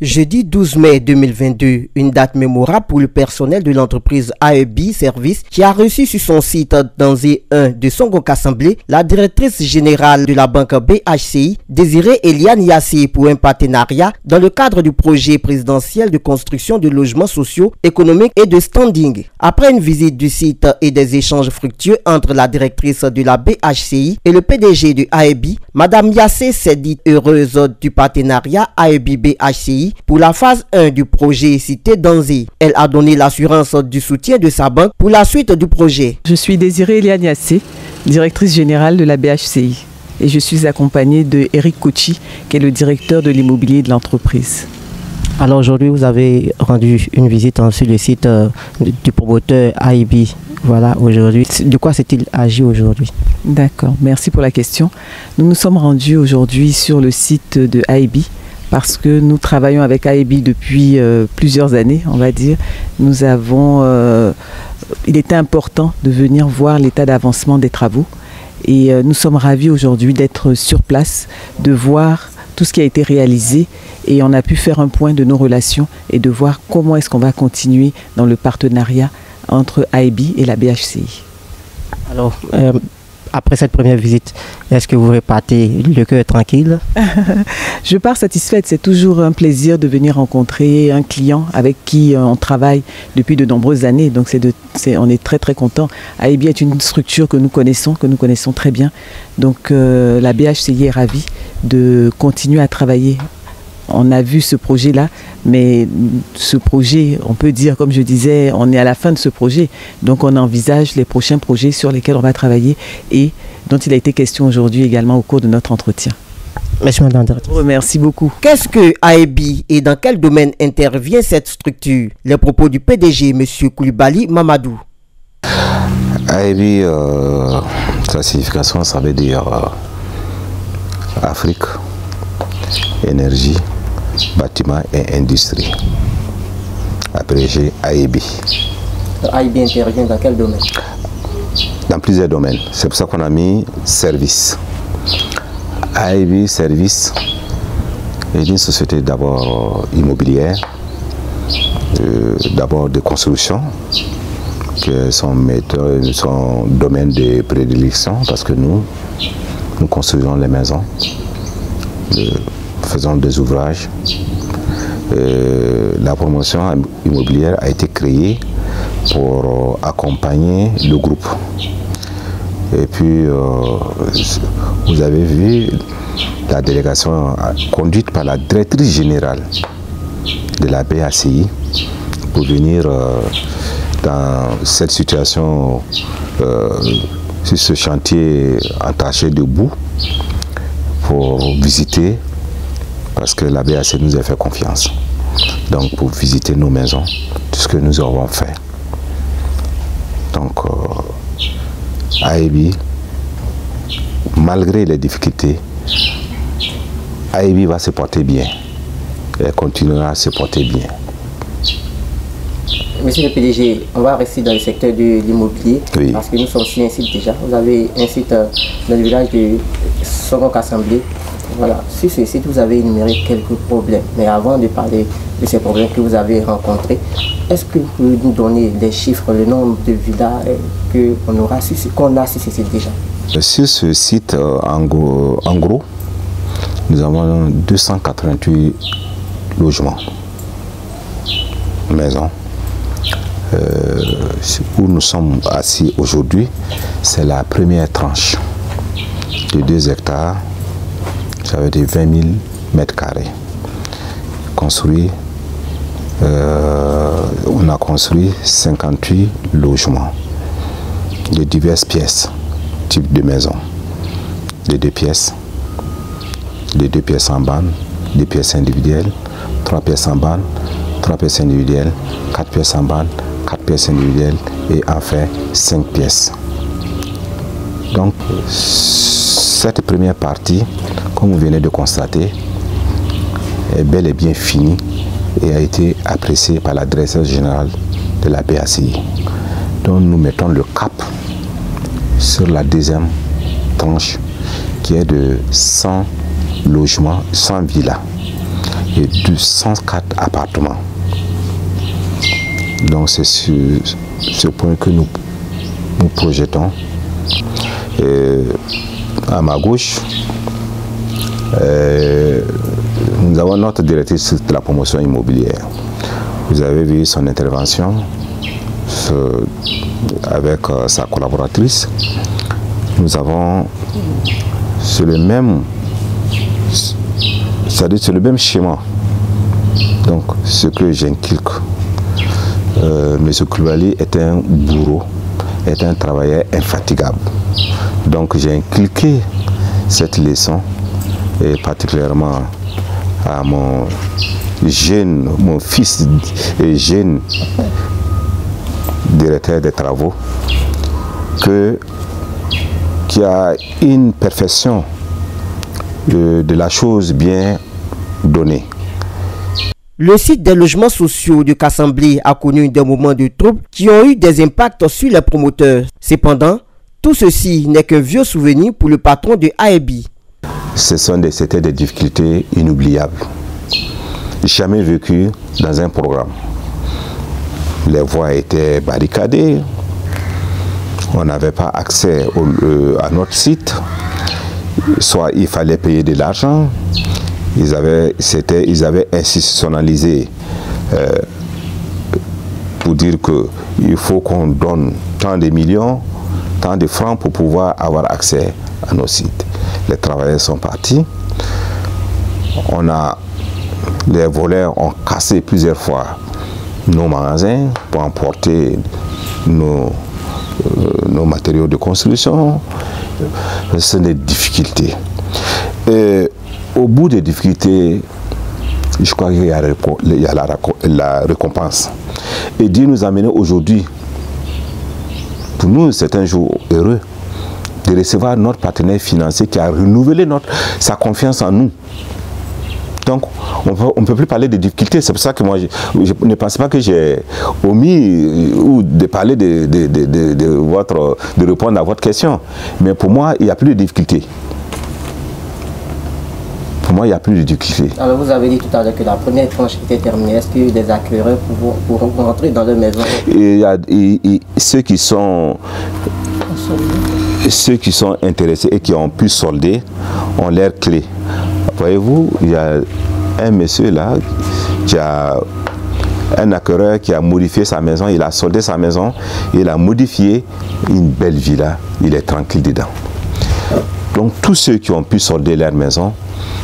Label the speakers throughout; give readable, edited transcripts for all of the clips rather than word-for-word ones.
Speaker 1: Jeudi 12 mai 2022, une date mémorable pour le personnel de l'entreprise AEB Service qui a reçu sur son site Danzé 1 de Songok Assemblée la directrice générale de la banque BHCI, Désirée Eliane Yassé, pour un partenariat dans le cadre du projet présidentiel de construction de logements sociaux, économiques et de standing. Après une visite du site et des échanges fructueux entre la directrice de la BHCI et le PDG de AEB, Madame Yassé s'est dite heureuse du partenariat AEB-BHCI pour la phase 1 du projet cité Danzé. Elle a donné l'assurance du soutien de sa banque pour la suite du projet.
Speaker 2: Je suis Désirée Eliane Yassé, directrice générale de la BHCI. Et je suis accompagnée de Eric Kochi, qui est le directeur de l'immobilier de l'entreprise.
Speaker 1: Alors aujourd'hui, vous avez rendu une visite sur le site du promoteur AEB. Voilà, aujourd'hui. De quoi s'est-il agi aujourd'hui?
Speaker 2: D'accord, merci pour la question. Nous nous sommes rendus aujourd'hui sur le site de AEB parce que nous travaillons avec AEB depuis plusieurs années, on va dire. Nous avons, il était important de venir voir l'état d'avancement des travaux et nous sommes ravis aujourd'hui d'être sur place, de voir tout ce qui a été réalisé et on a pu faire un point de nos relations et de voir comment est-ce qu'on va continuer dans le partenariat entre AEB et la BHCI.
Speaker 1: Alors, après cette première visite, est-ce que vous repartez le cœur tranquille?
Speaker 2: Je pars satisfaite. C'est toujours un plaisir de venir rencontrer un client avec qui on travaille depuis de nombreuses années. Donc on est très très content. AEB est une structure que nous connaissons très bien. Donc la BHCI est ravie de continuer à travailler. On a vu ce projet-là, mais ce projet, on peut dire, comme je disais, on est à la fin de ce projet. Donc on envisage les prochains projets sur lesquels on va travailler et dont il a été question aujourd'hui également au cours de notre entretien.
Speaker 1: Merci madame.
Speaker 2: Merci beaucoup.
Speaker 1: Qu'est-ce que AEB et dans quel domaine intervient cette structure? Les propos du PDG, M. Koulibaly Mamadou.
Speaker 3: AEB, sa signification, ça veut dire Afrique, énergie, bâtiment et industrie. Après, j'ai AEB.
Speaker 1: AEB intervient dans quel domaine?
Speaker 3: Dans plusieurs domaines. C'est pour ça qu'on a mis service. AEB Service est une société d'abord immobilière, d'abord de construction, que son domaine de prédilection, parce que nous construisons les maisons. Faisons des ouvrages. La promotion immobilière a été créée pour accompagner le groupe. Et puis, vous avez vu la délégation conduite par la directrice générale de la BHCI pour venir dans cette situation, sur ce chantier entaché de boue, pour visiter. Parce que la BHCI nous a fait confiance. Donc pour visiter nos maisons, tout ce que nous avons fait. Donc AEB, malgré les difficultés, AEB va se porter bien. Et continuera à se porter bien.
Speaker 1: Monsieur le PDG, on va rester dans le secteur de l'immobilier, oui, parce que nous sommes sur un site déjà. Vous avez un site dans le village de Songok Assemblée. Voilà, sur ce site, vous avez énuméré quelques problèmes. Mais avant de parler de ces problèmes que vous avez rencontrés, est-ce que vous pouvez nous donner des chiffres, le nombre de villas qu'on a sur ce site déjà?
Speaker 3: Sur ce site, en gros, nous avons 288 logements, maisons. Où nous sommes assis aujourd'hui, c'est la première tranche de 2 hectares. Ça veut dire 20 000 mètres carrés. Construit, on a construit 58 logements de diverses pièces, type de maison, de 2 pièces, de 2 pièces en bande, 2 pièces individuelles, 3 pièces en bande, 3 pièces individuelles, 4 pièces en bande, 4 pièces individuelles et enfin 5 pièces. Donc, cette première partie, comme vous venez de constater, est bel et bien finie et a été appréciée par la directrice générale de la BHCI. Donc nous mettons le cap sur la deuxième tranche qui est de 100 logements, 100 villas. et 204 appartements. Donc c'est sur ce point que nous projetons. Et à ma gauche, nous avons notre directrice de la promotion immobilière. Vous avez vu son intervention avec sa collaboratrice. Nous avons sur le même schéma. Donc ce que j'inculque, M. Koulibaly est un bourreau, est un travailleur infatigable. Donc j'ai inculqué cette leçon, et particulièrement à mon fils et jeune directeur des travaux, qui a une perfection de la chose bien donnée.
Speaker 1: Le site des logements sociaux de Kassamblé a connu des moments de trouble qui ont eu des impacts sur les promoteurs. Cependant, tout ceci n'est qu'un vieux souvenir pour le patron de AEBI.
Speaker 3: C'était des difficultés inoubliables, jamais vécues dans un programme. Les voies étaient barricadées, on n'avait pas accès à notre site, soit il fallait payer de l'argent. Ils avaient institutionnalisé pour dire qu'il faut qu'on donne tant de millions, tant de francs pour pouvoir avoir accès à nos sites. Les travailleurs sont partis. Les voleurs ont cassé plusieurs fois nos magasins pour emporter nos matériaux de construction. Ce sont des difficultés. Et au bout des difficultés, je crois qu'il y a la récompense. Et Dieu nous a menés aujourd'hui, pour nous c'est un jour heureux, de recevoir notre partenaire financier qui a renouvelé sa confiance en nous. Donc on ne peut plus parler de difficultés. C'est pour ça que moi je ne pense pas que j'ai omis ou de parler de répondre à votre question. Mais pour moi, il n'y a plus de difficultés. Pour moi, il n'y a plus de difficultés.
Speaker 1: Alors vous avez dit tout à l'heure que la première tranche était terminée. Est-ce qu'il y a eu des acquéreurs pour rentrer dans leur maison?
Speaker 3: Ceux qui sont intéressés et qui ont pu solder ont leurs clés. Voyez-vous, il y a un monsieur là, qui a un acquéreur qui a modifié sa maison, il a soldé sa maison, il a modifié une belle villa, il est tranquille dedans. Donc tous ceux qui ont pu solder leur maison,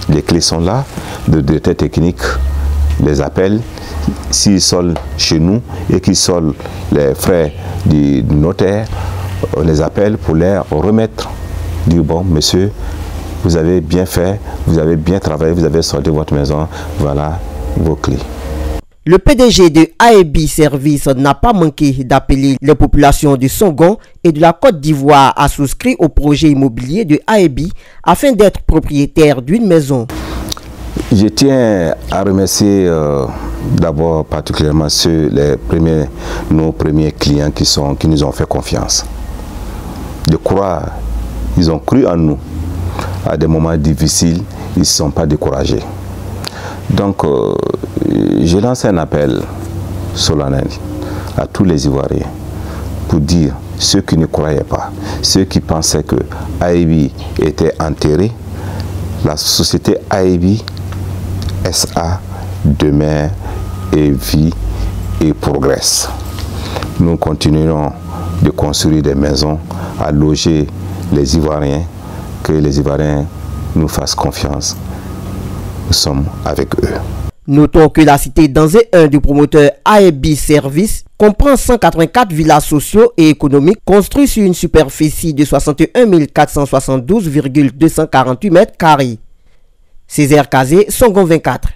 Speaker 3: les clés sont là, le directeur technique les appelle, s'ils soldent chez nous et qu'ils soldent les frais du notaire, on les appelle pour leur remettre, dire bon monsieur, vous avez bien fait, vous avez bien travaillé, vous avez soldé votre maison, voilà vos clés.
Speaker 1: Le PDG de AEBI Service n'a pas manqué d'appeler les populations de Songon et de la Côte d'Ivoire à souscrire au projet immobilier de AEBI afin d'être propriétaire d'une maison.
Speaker 3: Je tiens à remercier d'abord particulièrement nos premiers clients qui nous ont fait confiance. De croire, ils ont cru en nous. À des moments difficiles, ils ne se sont pas découragés. Donc, je lance un appel solennel à tous les Ivoiriens pour dire ceux qui ne croyaient pas, ceux qui pensaient que AEBI était enterré, la société AEBI SA demeure et vit et progresse. Nous continuerons de construire des maisons, à loger les Ivoiriens, que les Ivoiriens nous fassent confiance. Nous sommes avec eux.
Speaker 1: Notons que la cité Danzé 1 du promoteur AEBI Service comprend 184 villas sociaux et économiques construits sur une superficie de 61 472,248 m². Césaire Kazé, Songon 24.